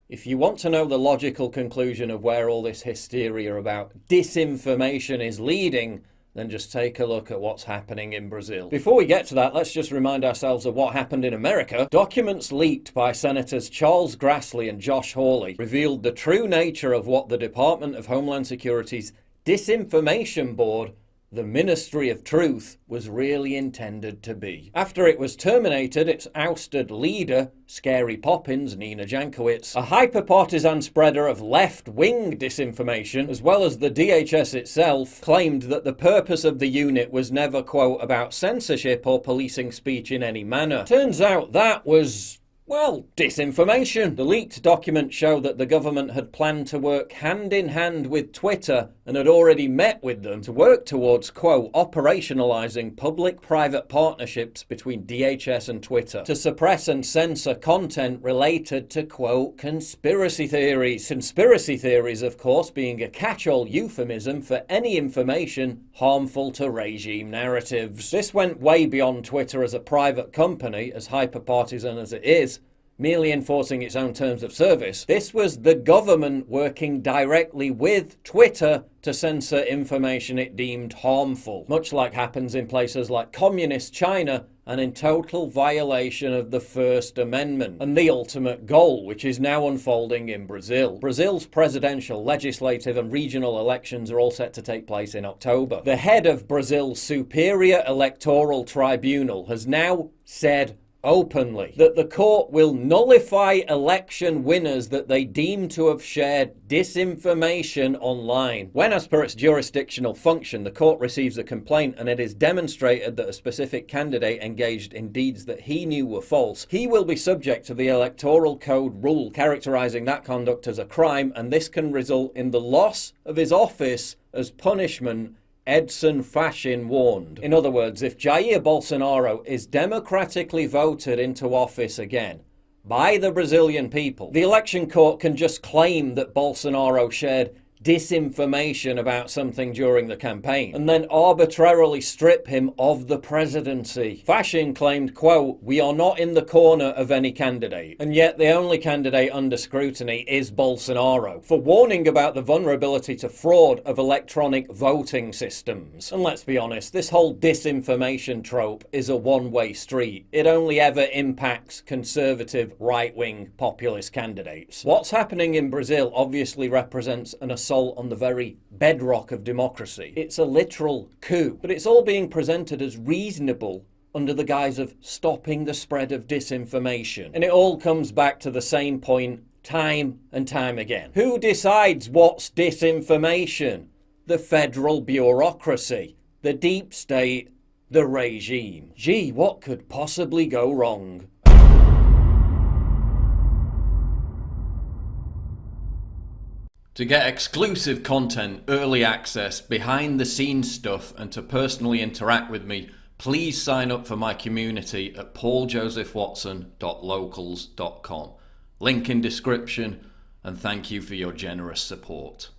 If you want to know the logical conclusion of where all this hysteria about disinformation is leading, then just take a look at what's happening in Brazil. Before we get to that, let's just remind ourselves of what happened in America. Documents leaked by Senators Charles Grassley and Josh Hawley revealed the true nature of what the Department of Homeland Security's Disinformation Board, the Ministry of Truth, was really intended to be. After it was terminated, its ousted leader, Scary Poppins, Nina Jankowicz, a hyper-partisan spreader of left-wing disinformation, as well as the DHS itself, claimed that the purpose of the unit was never, quote, about censorship or policing speech in any manner. Turns out that was, well, disinformation. The leaked documents show that the government had planned to work hand in hand with Twitter and had already met with them to work towards, quote, operationalizing public-private partnerships between DHS and Twitter to suppress and censor content related to, quote, conspiracy theories. Conspiracy theories, of course, being a catch-all euphemism for any information harmful to regime narratives. This went way beyond Twitter as a private company, as hyper-partisan as it is, merely enforcing its own terms of service. This was the government working directly with Twitter to censor information it deemed harmful, much like happens in places like communist China and in total violation of the First Amendment, and the ultimate goal, which is now unfolding in Brazil. Brazil's presidential, legislative and regional elections are all set to take place in October. The head of Brazil's Superior Electoral Tribunal has now said openly that the court will nullify election winners that they deem to have shared disinformation online. When, as per its jurisdictional function, the court receives a complaint and it is demonstrated that a specific candidate engaged in deeds that he knew were false, he will be subject to the Electoral Code rule characterizing that conduct as a crime, and this can result in the loss of his office as punishment, Edson Fachin warned. In other words, if Jair Bolsonaro is democratically voted into office again by the Brazilian people, the election court can just claim that Bolsonaro shared disinformation about something during the campaign and then arbitrarily strip him of the presidency. Fachin claimed, quote, "We are not in the corner of any candidate," and yet the only candidate under scrutiny is Bolsonaro, for warning about the vulnerability to fraud of electronic voting systems. And let's be honest, this whole disinformation trope is a one-way street. It only ever impacts conservative, right-wing, populist candidates. What's happening in Brazil obviously represents an assault on the very bedrock of democracy. It's a literal coup, but it's all being presented as reasonable under the guise of stopping the spread of disinformation. And it all comes back to the same point time and time again. Who decides what's disinformation? The federal bureaucracy, the deep state, the regime. Gee, what could possibly go wrong? To get exclusive content, early access, behind-the-scenes stuff, and to personally interact with me, please sign up for my community at pauljosephwatson.locals.com. Link in description, and thank you for your generous support.